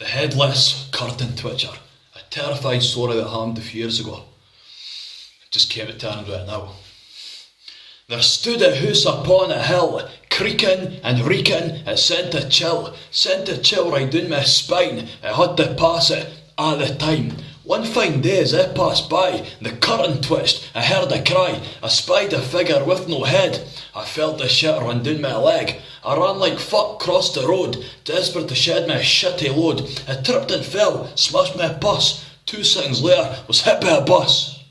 The headless curtain twitcher. A terrified story that happened a few years ago. It just came to terms with it now. There stood a house upon a hill, creaking and reeking, it sent a chill right down my spine, it had to pass it at the time. One fine day as it passed by, the curtain twitched, I heard a cry, I spied a figure with no head. I felt the shit run down my leg. I ran like fuck across the road, desperate to shed my shitty load. I tripped and fell, smashed my bus. 2 seconds later, was hit by a bus.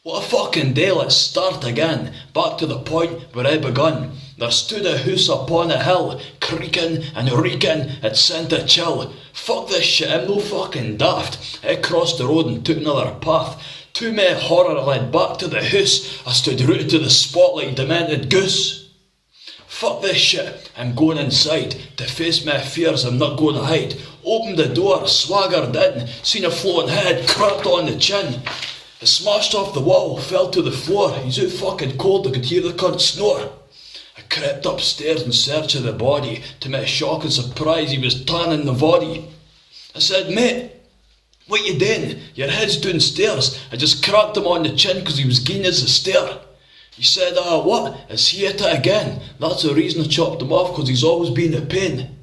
What a fucking day, let's start again. Back to the point where I begun. There stood a house upon a hill, creaking and reeking, it sent a chill. Fuck this shit, I'm no fucking daft. I crossed the road and took another path. To my horror led back to the house. I stood rooted to the spot like demented goose. Fuck this shit, I'm going inside. To face my fears, I'm not going to hide. Opened the door, swaggered in, seen a floating head, cracked on the chin. It smashed off the wall, fell to the floor. He's out fucking cold, I could hear the cunt snore. I crept upstairs in search of the body. To my shock and surprise, he was tanning the body. I said, mate, what you doing? Your head's downstairs. I just cracked him on the chin cause he was keen as a stare. He said, what? Is he at it again? That's the reason I chopped him off, cause he's always been a pain.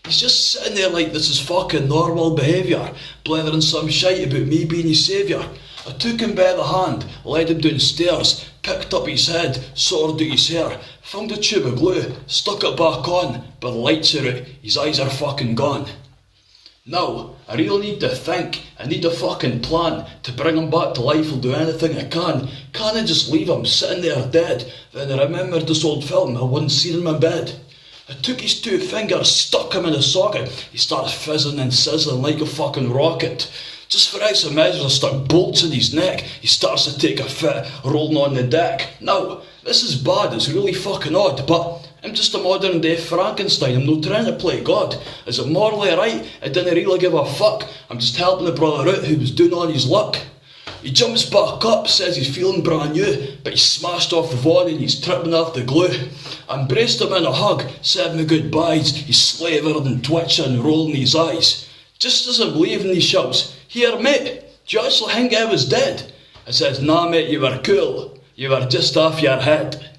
He's just sitting there like this is fucking normal behaviour, blethering some shite about me being his saviour. I took him by the hand, led him downstairs, picked up his head, sorted out his hair, found a tube of glue, stuck it back on, but the lights are out, his eyes are fucking gone. Now, I really need to think, I need a fucking plan, to bring him back to life, I'll do anything I can. Can't I just leave him sitting there dead? Then I remembered this old film I once seen in my bed. I took his 2 fingers, stuck him in a socket, he starts fizzing and sizzling like a fucking rocket. Just for extra measures I stuck bolts in his neck, he starts to take a fit, rolling on the deck. Now, this is bad, it's really fucking odd, but I'm just a modern day Frankenstein, I'm not trying to play God. Is it morally right? I didn't really give a fuck, I'm just helping the brother out who was doing on his luck. He jumps back up, says he's feeling brand new, but he's smashed off the body and he's tripping off the glue. I embraced him in a hug, said my goodbyes, he's slavered and twitching, rolling his eyes. Just as I'm leaving, he shouts, "Here mate, do you actually think I was dead?" I says, "Nah mate, you were cool, you were just off your head."